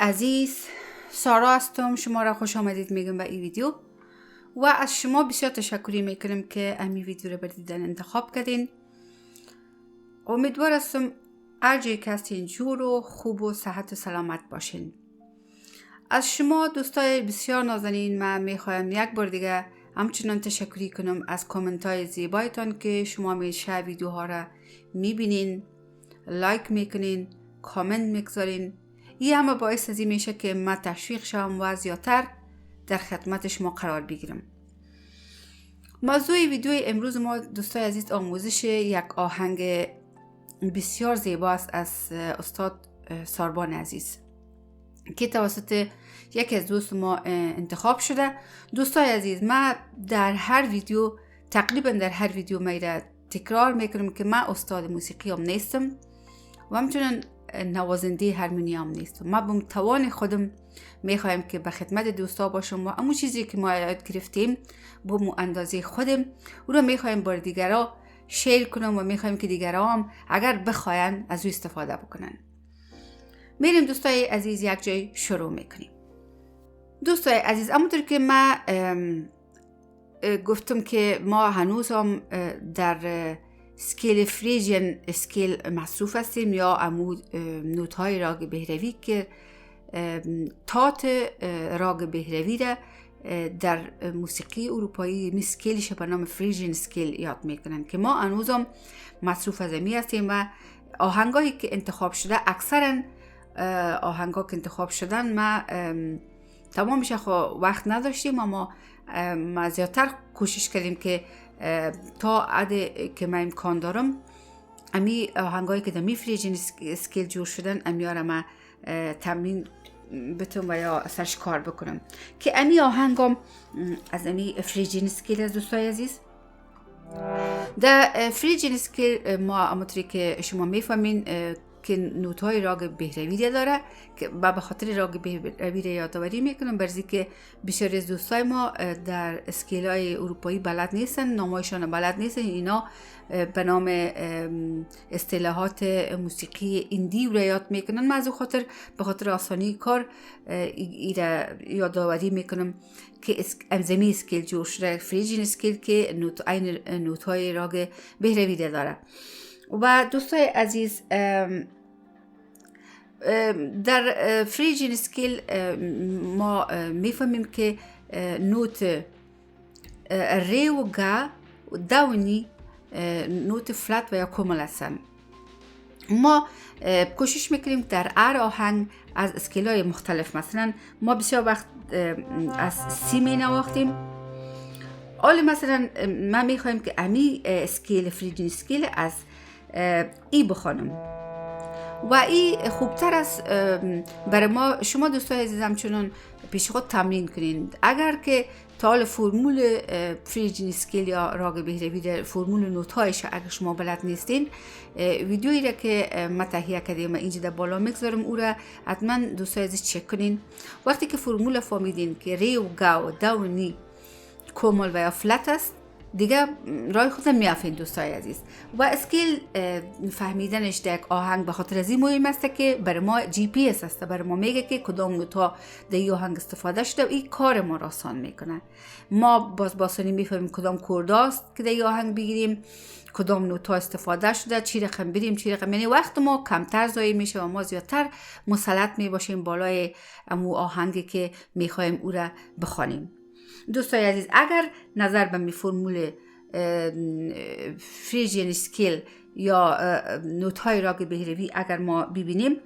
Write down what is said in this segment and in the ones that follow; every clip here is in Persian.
عزیز، سارا هستم. شما را خوش آمدید میگم به این ویدیو و از شما بسیار تشکری میکنم که امی ویدیو را برای دیدن انتخاب کردین. امیدوار هستم هر جایی که هستین جور و خوب و صحت و سلامت باشین. از شما دوستای بسیار نازنین من میخوایم یک بار دیگه همچنان تشکری کنم از کامنت های زیبایتان که شما همیشه ویدیوها را میبینین، لایک میکنین، کامنت میگذارین. این همه باعث از این میشه که من تشویق شوم و زیادتر در خدمت شما قرار بگیرم. موضوع ویدیو امروز ما دوستای عزیز آموزش یک آهنگ بسیار زیبا است از استاد ساربان عزیز که توسط یکی از دوست ما انتخاب شده. دوستای عزیز، من در هر ویدیو تقریبا در هر ویدیو میره تکرار میکنم که من استاد موسیقی هم نیستم و همچنین نوازنده هارمونیام نیستم. ما به توان خودم میخوایم که به خدمت دوستا باشم و همون چیزی که ما یاد گرفتیم با مو اندازه خودم او رو میخوایم بار دیگرها شیر کنم و میخوایم که دیگرها هم اگر بخواین از او استفاده بکنن. میریم دوستای عزیز یک جای شروع میکنیم. دوستای عزیز، همونطور که من گفتم که ما هنوز هم در سکیل فریجین سکیل مصروف هستیم یا عمود نوت های راگ بهروی که تات راگ بهروی را در موسیقی اروپایی می سکیلش به نام فریجین سکیل یاد میکنن که ما هنوز هم مصروف از امی هستیم و آهنگایی که انتخاب شده اکثرا آهنگا که انتخاب شدن ما تمامش وقت نداشتیم اما ما زیادتر کوشش کردیم که تا عده که من امکان دارم امی آهنگایی که دمی فریجین سکیل جور شدن امیارم ما تمرین بتونم و یا سرش کار بکنم که امی آهنگام از امی فریجین سکیل از دوستای عزیز. در فریجین سکیل ما همونطوری که شما میفهمین که نوت‌های راگ بهروی داره که به خاطر راگ بهروی را یادآوری میکنم برزی که بسیاری از دوستای ما در اسکیل‌های اروپایی بلد نیستن، نامایشان بلد نیستن. اینا به نام اصطلاحات موسیقی ایندی را یاد میکنن. من از خاطر به خاطر آسانی کار ایرا یادآوری میکنم که امزمی اسکیل جور شده فریجین اسکیل که نوت‌های راگ بهروی داره. و دوستای عزیز، در فریجین سکیل ما میفهمیم که نوت ری و گا و داونی نوت فلت و یا کمل هستن. ما کوشش میکنیم در هر آهنگ از اسکیل های مختلف، مثلا ما بسیار وقت از سی می نواختیم، حالا مثلا ما میخوایم که امی اسکیل فریجین سکیل از ای بخوانم و ای خوبتر است برای ما. شما دوستای عزیزم چنان پیش خود تمرین کنین. اگر که تا حال فرمول فریجین سکیل یا راگ بهروی در فرمول نوت هایش اگر شما بلد نیستین، ویدیویی را که من تهیه کردم اینجا در بالا میگذارم او را حتما دوستای عزیز چک کنین. وقتی که فرمول فهمیدین که ری و گا و دا و نی کمل و یا فلت است، دیگه رای خودم میافین دوستای عزیز. و اسکیل فهمیدنش در یک آهنگ به خاطر از این مهم است که برای ما جی پی اس است، برای ما میگه که کدام نوت‌ها در این آهنگ استفاده شده و این کار ما را آسان میکنه. ما باز باسانی میفهمیم کدام کورداست که در این آهنگ بگیریم، کدام نوت‌ها استفاده شده، چی رقم بریم چی رقم، یعنی وقت ما کمتر ضایع میشه و ما زیادتر مسلط میباشیم بالای امو آهنگی که میخوایم او را بخوانیم. دوستای عزیز، اگر نظر به می فرمول فریجین سکیل یا نوت های راگ بهروی اگر ما ببینیم،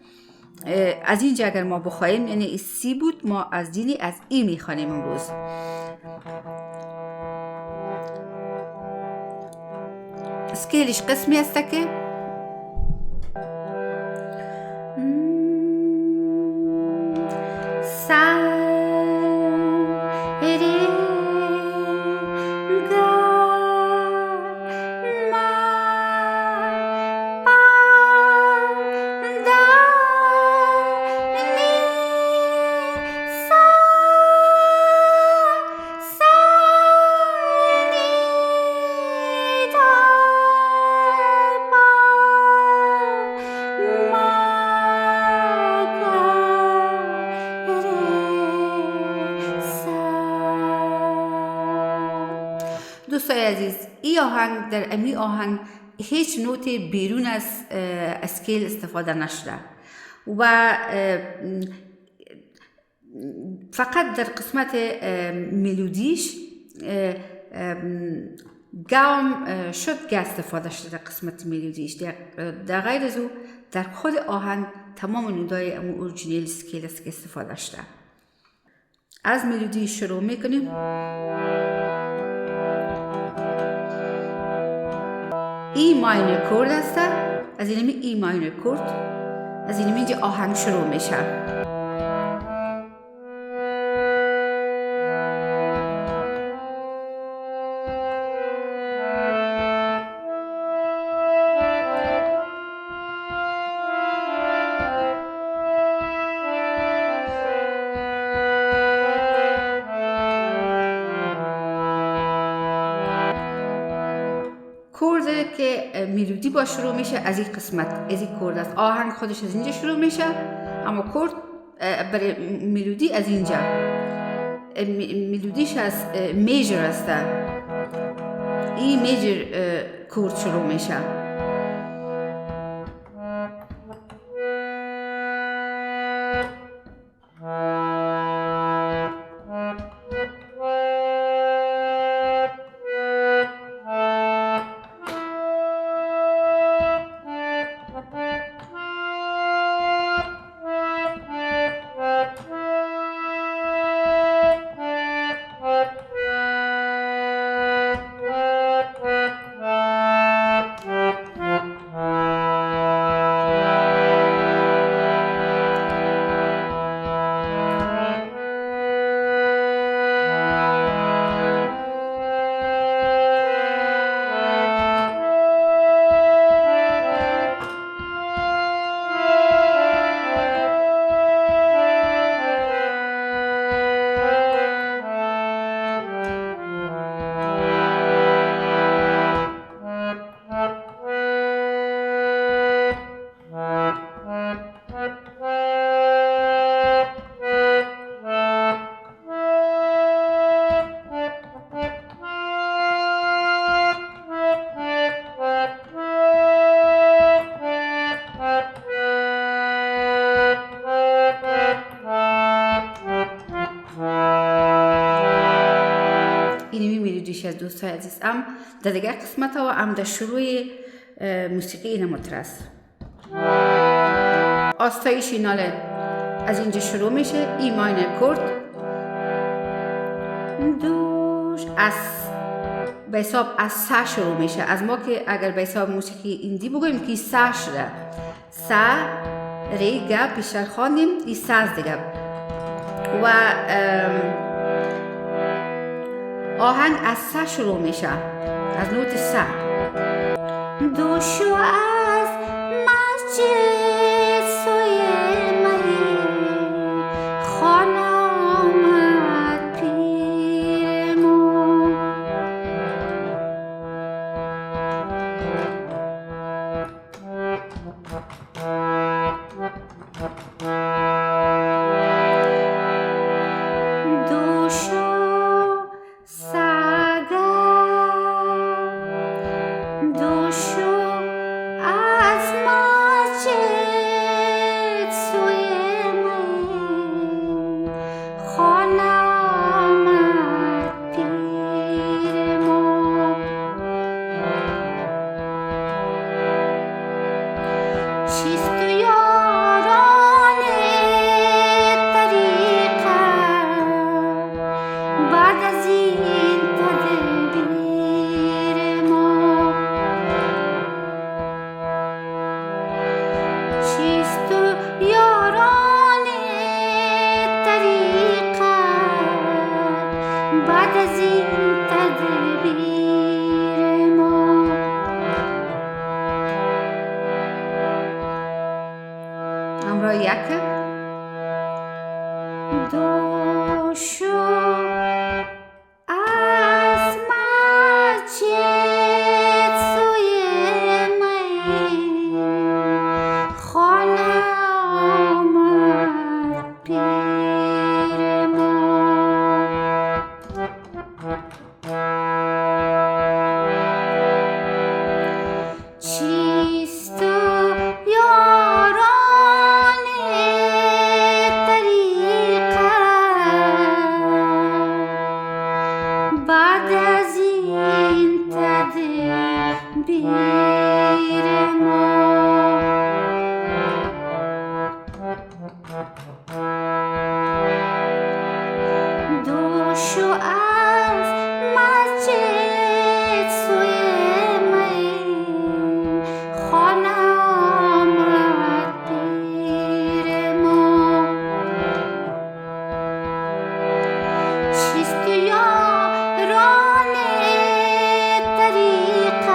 از اینجا اگر ما بخوایم، یعنی ای سی بود، ما از دینی از ای میخوانیم امروز. سکیلش قسمی است که دوستای عزیز، این آهنگ در امی آهنگ هیچ نوت بیرون از اسکیل استفاده نشده و فقط در قسمت ملودیش گام شد که استفاده شده در قسمت ملودیش. در غیر از او در خود آهنگ تمام نودای امو اورجینال اسکیل است که استفاده شده. از ملودی شروع میکنیم. ای ماینور کورد است. از اینمی ای ماینور کورد، از اینمی اینجا آهنگ شروع میشه. کورد که ملودی با شروع میشه از این قسمت، از این کورد است. آهنگ خودش از اینجا شروع میشه اما کورد برای ملودی از اینجا. ملودیش از میجر است. این میجر کورد شروع میشه. از دوستای عزیز ام در دیگر قسمت ها ام در شروع موسیقی این مترس آستایش ناله از اینجا شروع میشه. ای ماینور کورد دوش از به حساب از سه شروع میشه. از ما که اگر به حساب موسیقی ایندی بگویم که سه شده، سه ری گپ بیشتر خواندیم، ای سه از دیگه و آهنگ از سه شروع میشه، از نوت سه. دوشو از مسجد سوی میخانه آمد پیرمون، دوشو چیست یاران طریقت بعد از این تدبیر ما، چیست یاران طریقت بعد از این تدبیر ما. همراه یک دوشو از مسجد سوی میخانه آمد پیرمون. شو از مسجد سوی میخانه آمد پیر ما. چیست یاران طریقت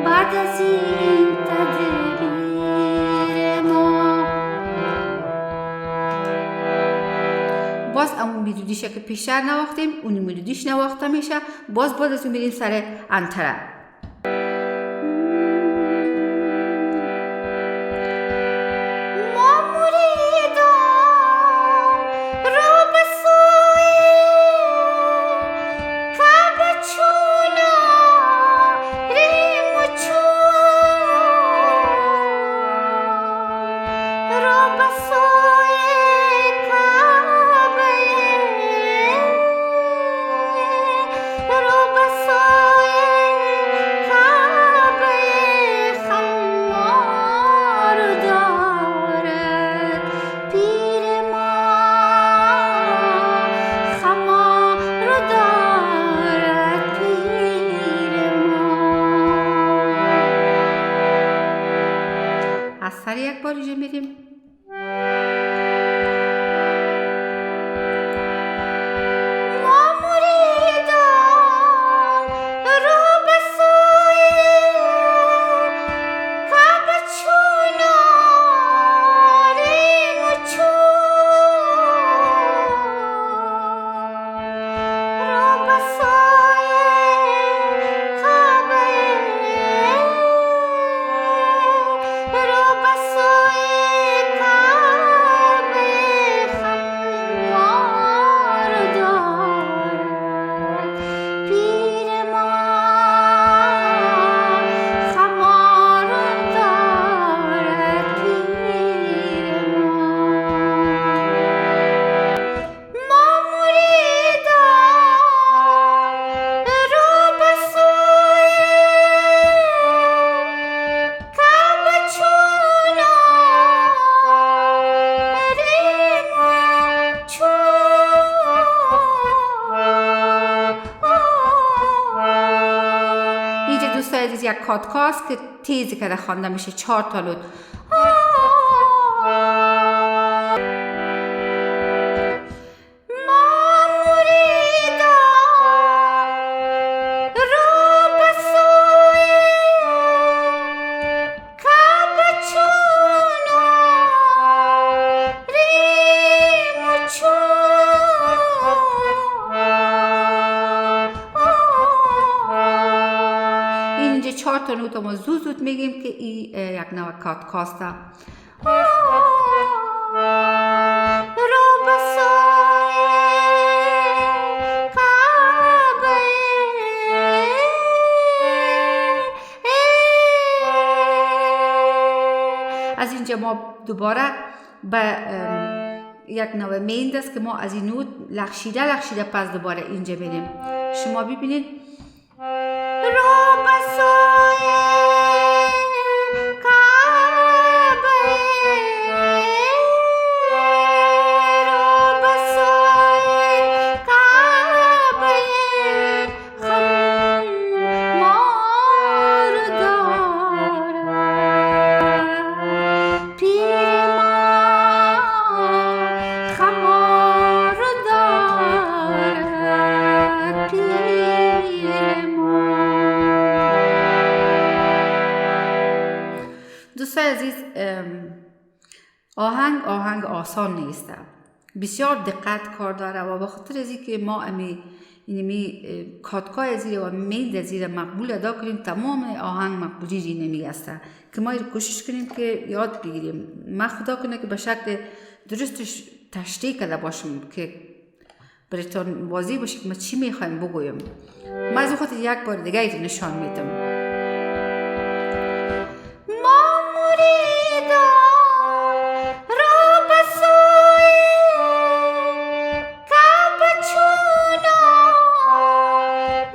بعد از این تدبیر ما. باز همون میلودیش که پیشتر نواختیم اونی میلودیش نواخته میشه. باز از اون میریم سر انتره. ما مریدان را به سوی کعبه چون آریم و چون را به سوی کعبه را به سوی کعبه خمار دارد پیر ما. خمار دارد پیر ما. از سر یک بار اینجا میریم. ما مریدان را به سوی کعبه چون آریم و چون را به سوی کعبه را به سوی کعبه خمار دارد پیر ما. خمار دارد پیر ما. ما مریدان را به سوی کعبه چون آریم و چون. اینجا دوستای عزیز یک کاتکاست که تیزی که خوانده میشه 4 تا نوت. ما مریدان را به سوی کعبه چون آریم و چون. اینجا 4 تا نوت ما زود میگیم که این یک نوع کاتکاسته. را به سوی کعبه از اینجا ما دوباره به یک نوع میند است که ما از این نوت لغشیده پس دوباره اینجا بریم. شما ببینید. را به سوی کعبه را به سوی کعبه خمار دارد پیر ما. خمار دارد پیر ما. دوستای عزیز آهنگ آسان نیست. بسیار دقت کار داره و به خاطر از اینکه ما اینمی کاتکای زیر و میند زیر مقبول ادا کنیم تمام آهنگ مقبولی نمی است که ما کوشش کنیم که یاد بگیریم. من خدا کنه که به شکل درستش تشریح کرده باشم که براتون واضح باشه که ما چی میخوایم بگویم. من از خاطر یک بار دیگه ایت نشان میدم. ما مریدان را به سوی کعبه چون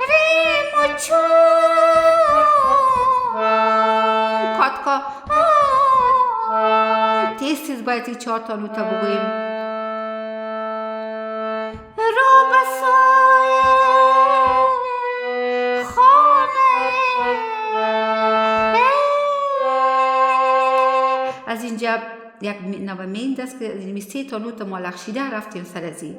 آریم و چون. کاتکا تیز باید 4 تا نوتا بگوییم. از اینجا یک نوع میند است که می 3 تا نوت مالخشیده رفتیم سر از این.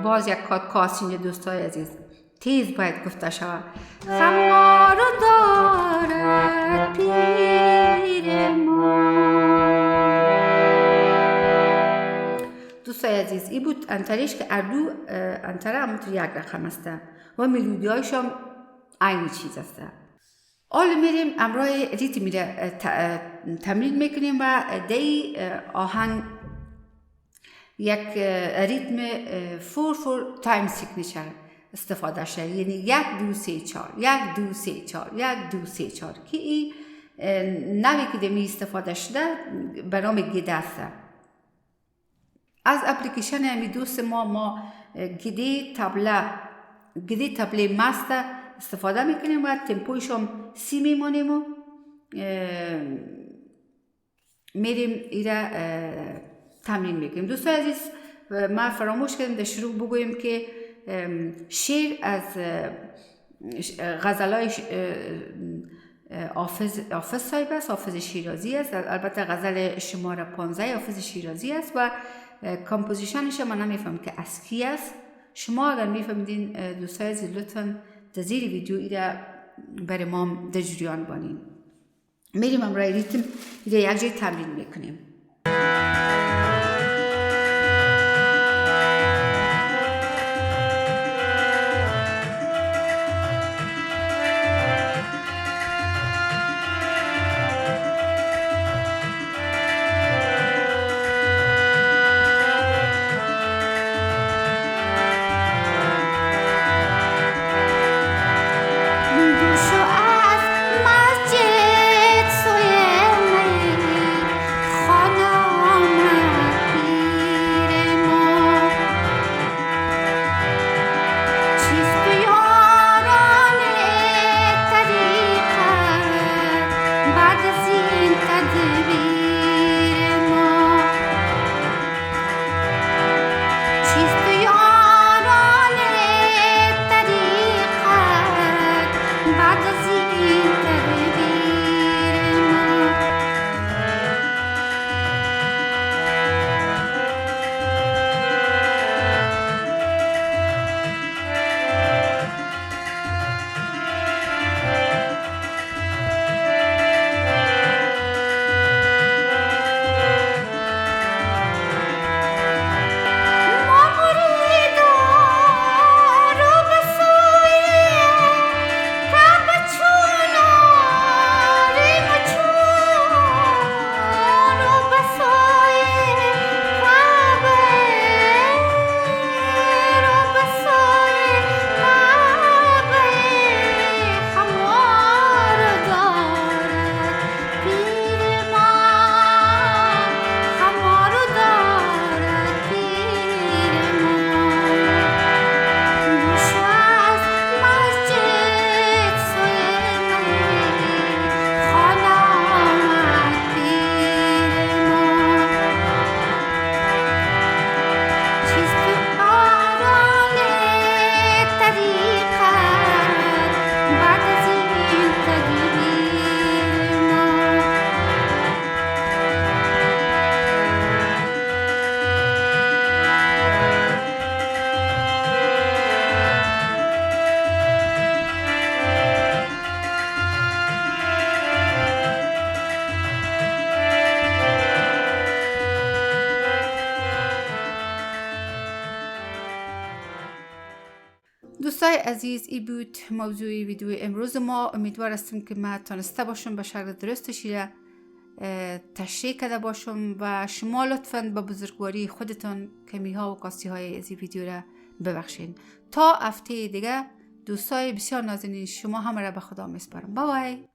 باز یک کاسین دوستای عزیز تیز باید گفته شود. خمار دارد پیر ما. دوستای عزیز این بود انتریش که اردو انتره همونطور یک رقم است و ملودی هایش هم aynı چیز است. حالا میریم امرای ریتم میره تمرین میکنیم و دی آهنگ یک ریتم 4/4 تایم سیگنیچر استفاده شده، یعنی 1 2 3 4 1 2 3 4 1 2 3 4 که این نوعی که دمی استفاده شده به نام گده است. از اپلیکیشن همی دوست ما گده تبله مست استفاده میکنیم و تمپویش هم 30 میمانیم و میریم ایره تمرین میکنیم. دوستان عزیز ما فراموش کردیم در شروع بگویم که شعر از غزلای حافظ صاحب است، حافظ شیرازی است. البته غزل شماره 15 حافظ شیرازی است و کمپوزیشنش من نمیفهم که از کی است. شما اگر میفهمیدین دوستان عزیز لطفاً در زیر ویدیو ایره برای ما در جریان بانین. میریم امرای ریتم ایره یک جای تمرین میکنیم. دوستای عزیز این بود موضوع ویدیو امروز ما. امیدوار هستم که ما تانسته باشم به شکل درستش را تشریح کرده باشم و شما لطفاً به بزرگواری خودتان کمی ها و کاستی های از این ویدیو را ببخشین. تا هفته دیگه دوستای بسیار نازنین، شما همه را به خدا میسپارم. بای